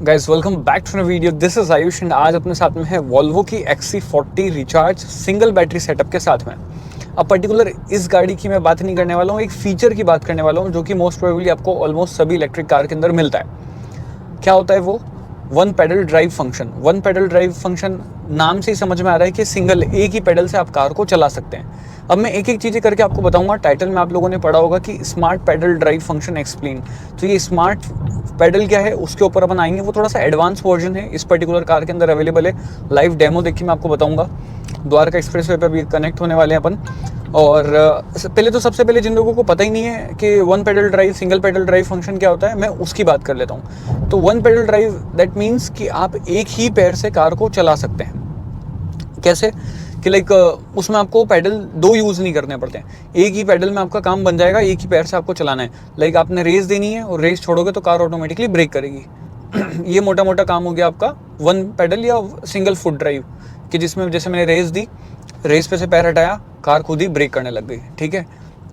Guys welcome back to the video. This is Ayush and आज अपने साथ में है वॉल्वो की XC40 recharge single battery setup के साथ में। अब पर्टिकुलर इस गाड़ी की मैं बात नहीं करने वाला हूँ, एक फीचर की बात करने वाला हूँ जो कि मोस्ट प्रोबेबली आपको ऑलमोस्ट सभी इलेक्ट्रिक कार के अंदर मिलता है। क्या होता है वो? One pedal drive function. One pedal drive function नाम से ही समझ में आ रहा है कि सिंगल एक ही पेडल से आप कार को चला सकते हैं। अब मैं एक एक चीज़ें करके आपको बताऊंगा। टाइटल में आप लोगों ने पढ़ा होगा कि smart pedal drive function explain. तो ये स्मार्ट पेडल क्या है उसके ऊपर अपन आएंगे। वो थोड़ा सा एडवांस वर्जन है, इस पर्टिकुलर कार के अंदर अवेलेबल है। लाइव डेमो देखिए मैं आपको बताऊंगा। द्वारका एक्सप्रेसवे पे अभी कनेक्ट होने वाले हैं अपन। और पहले तो सबसे पहले जिन लोगों को पता ही नहीं है कि one pedal drive single pedal drive function क्या होता है, मैं उसकी बात कर लेता हूँ। तो one pedal drive that means कि आप एक ही पैर से कार को चला सकते हैं। कैसे कि लाइक उसमें आपको पैडल दो यूज़ नहीं करने पड़ते हैं, एक ही पैडल में आपका काम बन जाएगा, एक ही पैर से आपको चलाना है। लाइक आपने रेस देनी है और रेस छोड़ोगे तो कार ऑटोमेटिकली ब्रेक करेगी। ये मोटा मोटा काम हो गया आपका वन पैडल या सिंगल फुट ड्राइव, कि जिसमें जैसे मैंने रेस दी, रेस पे से पैर हटाया, कार खुद ही ब्रेक करने लग गई। ठीक है,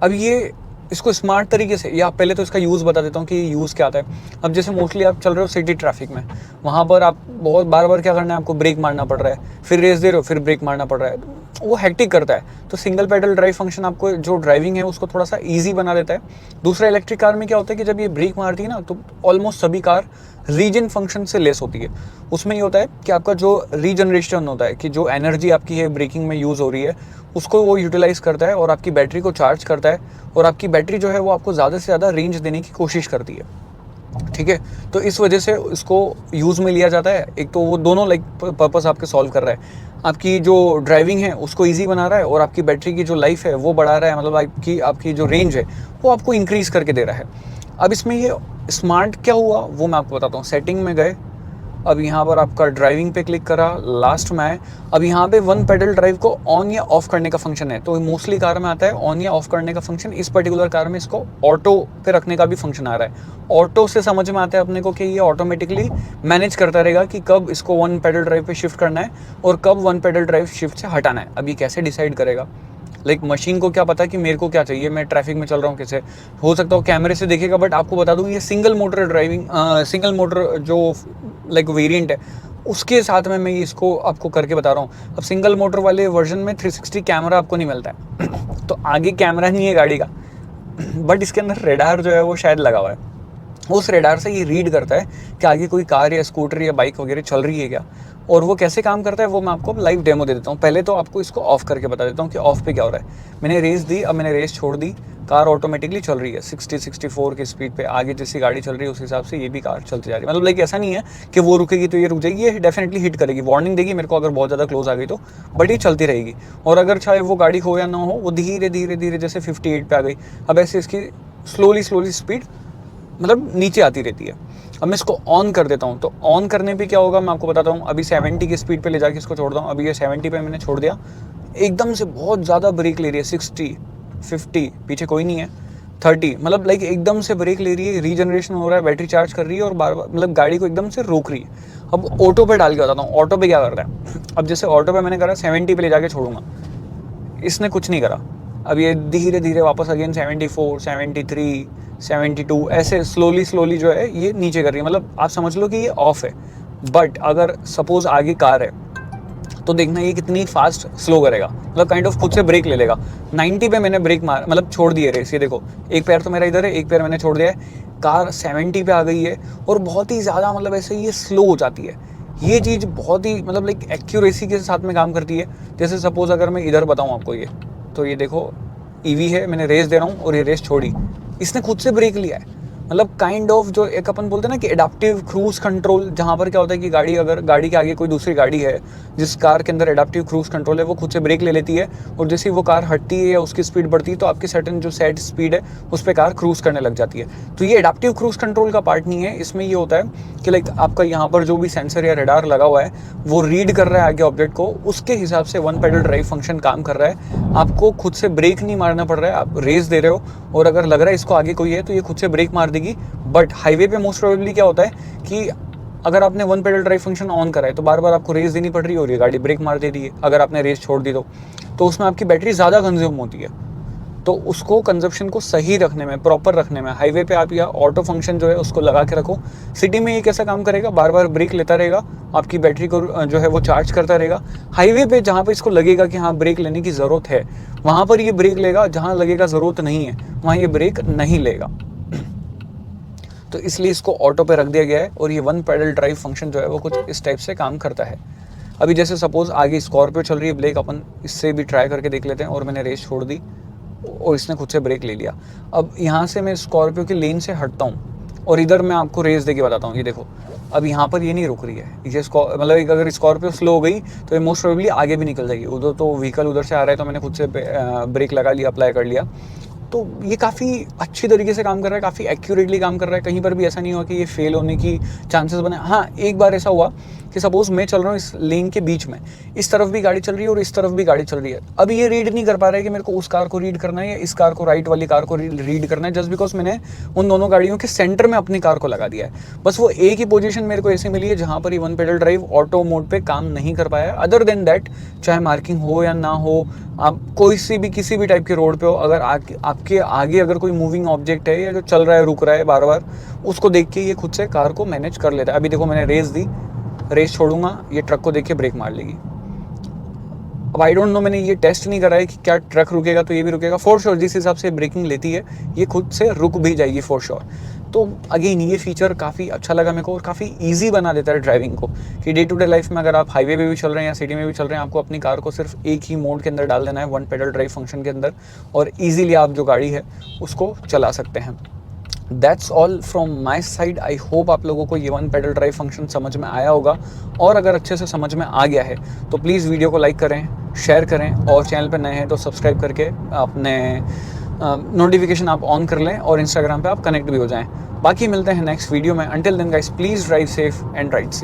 अब ये इसको स्मार्ट तरीके से, या पहले तो इसका यूज़ बता देता हूँ कि यूज़ क्या आता है। अब जैसे मोस्टली आप चल रहे हो सिटी ट्रैफिक में, वहाँ पर आप बहुत बार बार क्या करना है, आपको ब्रेक मारना पड़ रहा है, फिर रेस दे रहे हो फिर ब्रेक मारना पड़ रहा है, वो हेक्टिक करता है। तो सिंगल पेडल ड्राइव फंक्शन आपको जो ड्राइविंग है उसको थोड़ा सा ईजी बना देता है। दूसरा, इलेक्ट्रिक कार में क्या होता है कि जब ये ब्रेक मारती है ना, तो ऑलमोस्ट सभी कार रीजन फंक्शन से लेस होती है। उसमें ये होता है कि आपका जो रीजनरेशन होता है, कि जो एनर्जी आपकी है ब्रेकिंग में यूज़ हो रही है उसको वो यूटिलाइज करता है और आपकी बैटरी को चार्ज करता है, और आपकी बैटरी जो है वो आपको ज़्यादा से ज़्यादा रेंज देने की कोशिश करती है। ठीक है, तो इस वजह से इसको यूज़ में लिया जाता है। एक तो वो दोनों लाइक पर्पस आपके सॉल्व कर रहा है, आपकी जो ड्राइविंग है उसको इजी बना रहा है, और आपकी बैटरी की जो लाइफ है वो बढ़ा रहा है, मतलब आपकी जो रेंज है वो आपको इंक्रीज़ करके दे रहा है। अब इसमें ये स्मार्ट क्या हुआ वो मैं आपको बताता हूँ। सेटिंग में गए, अब यहाँ पर आपका ड्राइविंग पे क्लिक करा, लास्ट में आए। अब यहाँ पे वन पेडल ड्राइव को ऑन या ऑफ करने का फंक्शन है। तो मोस्टली कार में आता है ऑन या ऑफ करने का फंक्शन, इस पर्टिकुलर कार में इसको ऑटो पे रखने का भी फंक्शन आ रहा है। ऑटो से समझ में आता है अपने को कि ये ऑटोमेटिकली मैनेज करता रहेगा कि कब इसको वन पेडल ड्राइव पे शिफ्ट करना है और कब वन पेडल ड्राइव शिफ्ट से हटाना है। अब ये कैसे डिसाइड करेगा? लाइक मशीन को क्या पता कि मेरे को क्या चाहिए, मैं ट्रैफिक में चल रहा हूँ, कैसे हो सकता हो कैमरे से देखेगा। बट आपको बता दूँ ये single motor driving, single motor जो लाइक वेरिएंट है उसके साथ में मैं इसको आपको करके बता रहा हूँ। अब सिंगल मोटर वाले वर्जन में 360 कैमरा आपको नहीं मिलता है। तो आगे कैमरा नहीं है गाड़ी का, बट इसके अंदर रेडार जो है वो शायद लगा हुआ है। उस रेडार से ये रीड करता है कि आगे कोई कार या स्कूटर या बाइक वगैरह चल रही है क्या। और वो कैसे काम करता है वो मैं आपको लाइव डेमो दे देता हूँ। पहले तो आपको इसको ऑफ करके बता देता हूँ कि ऑफ पे क्या हो रहा है। मैंने रेस दी, अब मैंने रेस छोड़ दी, कार ऑटोमेटिकली चल रही है 60-64 की स्पीड पे। आगे जैसी गाड़ी चल रही है उस हिसाब से ये भी कार चलती जा रही है। मतलब लाइक ऐसा नहीं है कि वो रुकेगी तो ये रुक जाएगी, ये डेफिनेटली हिट करेगी, वार्निंग देगी मेरे को अगर बहुत ज़्यादा क्लोज आ गई तो, बट ये चलती रहेगी। और अगर चाहे वो गाड़ी हो या ना हो, वो धीरे धीरे धीरे जैसे 58 पे आ गई, अब ऐसे इसकी स्लोली स्पीड मतलब नीचे आती रहती है। अब मैं इसको ऑन कर देता हूँ, तो ऑन करने पे क्या होगा मैं आपको बताता हूँ। अभी 70 की स्पीड पे ले जाके इसको छोड़ता हूँ। अभी ये 70 पे मैंने छोड़ दिया, एकदम से बहुत ज़्यादा ब्रेक ले रही है। 60, 50, पीछे कोई नहीं है, 30, मतलब लाइक एकदम से ब्रेक ले रही है, रीजनरेशन हो रहा है, बैटरी चार्ज कर रही है और बार बार मतलब गाड़ी को एकदम से रोक रही है। अब ऑटो पे डाल के बताता हूँ ऑटो पे क्या करता है। अब जैसे ऑटो पे मैंने करा 70 पे ले जाके छोड़ूंगा, इसने कुछ नहीं करा। अब ये धीरे धीरे वापस अगेन 74, 73, 72 ऐसे स्लोली जो है ये नीचे कर रही है। मतलब आप समझ लो कि ये ऑफ है। बट अगर सपोज आगे कार है तो देखना ये कितनी फास्ट स्लो करेगा, मतलब काइंड ऑफ खुद से ब्रेक ले लेगा। 90 पे मैंने ब्रेक मार मतलब छोड़ दिए रेस, ये देखो एक पैर तो मेरा इधर है, एक पैर मैंने छोड़ दिया है, कार 70 पे आ गई है और बहुत ही ज़्यादा मतलब ऐसे ये स्लो हो जाती है। ये चीज़ बहुत ही मतलब लाइक एक्यूरेसी के साथ में काम करती है। जैसे सपोज अगर मैं इधर बताऊँ आपको, ये तो ये देखो ईवी है, मैंने रेस दे रहा हूँ और ये रेस छोड़ी, इसने खुद से ब्रेक लिया है। मतलब काइंड ऑफ जो एक अपन बोलते हैं ना कि एडाप्टिव क्रूज कंट्रोल, जहाँ पर क्या होता है कि गाड़ी अगर गाड़ी के आगे कोई दूसरी गाड़ी है जिस कार के अंदर एडाप्टिव क्रूज कंट्रोल है, वो खुद से ब्रेक ले लेती है और जैसे ही वो कार हटती है या उसकी स्पीड बढ़ती है तो आपकी सर्टेन जो सेट स्पीड है उस पर कार क्रूज करने लग जाती है। तो ये एडाप्टिव क्रूज कंट्रोल का पार्ट नहीं है। इसमें ये होता है कि लाइक आपका यहाँ पर जो भी सेंसर या रडार लगा हुआ है वो रीड कर रहा है आगे ऑब्जेक्ट को, उसके हिसाब से वन पेडल ड्राइव फंक्शन काम कर रहा है। आपको खुद से ब्रेक नहीं मारना पड़ रहा है, आप रेस दे रहे हो और अगर लग रहा है इसको आगे कोई है तो ये खुद से ब्रेक मार देगी। बट हाईवे पे मोस्ट प्रोबेबली क्या होता है कि अगर आपने one pedal drive function on करा है तो बार बार आपको रेस देनी पड़ रही है और ये गाड़ी ब्रेक मार दे रही है। अगर आपने रेस छोड़ दी तो उसमें आपकी बैटरी ज़्यादा कंज्यूम होती है। तो उसको कंजप्शन को सही रखने में, प्रॉपर रखने में, हाईवे पे आप या ऑटो फंक्शन जो है उसको लगा के रखो। सिटी में ये कैसा काम करेगा, बार बार ब्रेक लेता रहेगा, आपकी बैटरी को जो है वो चार्ज करता रहेगा। हाईवे पे जहाँ पे इसको लगेगा कि हाँ ब्रेक लेने की ज़रूरत है, वहाँ पर ये ब्रेक लेगा, जहाँ लगेगा ज़रूरत नहीं है वहाँ ये ब्रेक नहीं लेगा। तो इसलिए इसको ऑटो पे रख दिया गया है और ये वन पैडल ड्राइव फंक्शन जो है वो कुछ इस टाइप से काम करता है। अभी जैसे सपोज़ आगे स्कॉर्पियो चल रही है ब्रेक, अपन इससे भी ट्राई करके देख लेते हैं। और मैंने रेस छोड़ दी और इसने खुद से ब्रेक ले लिया। अब यहाँ से मैं स्कॉर्पियो की लेन से हटता हूँ और इधर मैं आपको रेस देके बताता हूँ। ये देखो अब यहाँ पर ये नहीं रुक रही है, ये मतलब अगर स्कॉर्पियो स्लो हो गई तो ये मोस्ट प्रोबेबली आगे भी निकल जाएगी। उधर तो व्हीकल उधर से आ रहा है तो मैंने खुद से ब्रेक लगा लिया, अप्लाई कर लिया। तो ये काफ़ी अच्छी तरीके से काम कर रहा है, काफ़ी एक्यूरेटली काम कर रहा है। कहीं पर भी ऐसा नहीं हुआ कि ये फेल होने की चांसेस बने। हाँ, एक बार ऐसा हुआ कि सपोज़ मैं चल रहा हूँ इस लेन के बीच में, इस तरफ भी गाड़ी चल रही है और इस तरफ भी गाड़ी चल रही है। अब ये रीड नहीं कर पा रहा है कि मेरे को उस कार को रीड करना है या इस कार को, राइट वाली कार को रीड करना है, जस्ट बिकॉज मैंने उन दोनों गाड़ियों के सेंटर में अपनी कार को लगा दिया है। बस वो एक ही पोजीशन मेरे को ऐसी मिली है जहाँ पर ये one pedal drive auto mode पे काम नहीं कर पाया है। अदर देन दैट, चाहे मार्किंग हो या ना हो, आप कोई सी भी किसी भी टाइप के रोड पे हो, अगर आपके आगे अगर कोई मूविंग ऑब्जेक्ट है या जो चल रहा है, रुक रहा है बार बार, उसको देख के ये खुद से कार को मैनेज कर लेता है। अभी देखो मैंने रेस दी, रेस छोड़ूंगा, ये ट्रक को देख के ब्रेक मार लेगी। अब आई डोंट नो, मैंने ये टेस्ट नहीं करा है कि क्या ट्रक रुकेगा तो ये भी रुकेगा। फॉर श्योर जिस हिसाब से ब्रेकिंग लेती है ये खुद से रुक भी जाएगी फॉर श्योर। तो अगेन ये फीचर काफ़ी अच्छा लगा मेरे को और काफ़ी ईजी बना देता है ड्राइविंग को, कि डे टू डे लाइफ में अगर आप हाईवे पे भी चल रहे हैं या सिटी में भी चल रहे हैं, आपको अपनी कार को सिर्फ एक ही मोड के अंदर डाल देना है, वन पेडल ड्राइव फंक्शन के अंदर, और ईजीली आप जो गाड़ी है उसको चला सकते हैं। That's all from my side. I hope आप लोगों को ये वन पेडल ड्राइव फंक्शन समझ में आया होगा, और अगर अच्छे से समझ में आ गया है तो प्लीज़ वीडियो को लाइक करें, शेयर करें, और चैनल पर नए हैं तो सब्सक्राइब करके अपने नोटिफिकेशन आप ऑन कर लें और इंस्टाग्राम पे आप कनेक्ट भी हो जाएं। बाकी मिलते हैं नेक्स्ट वीडियो में। Until then guys, please drive safe and ride safe.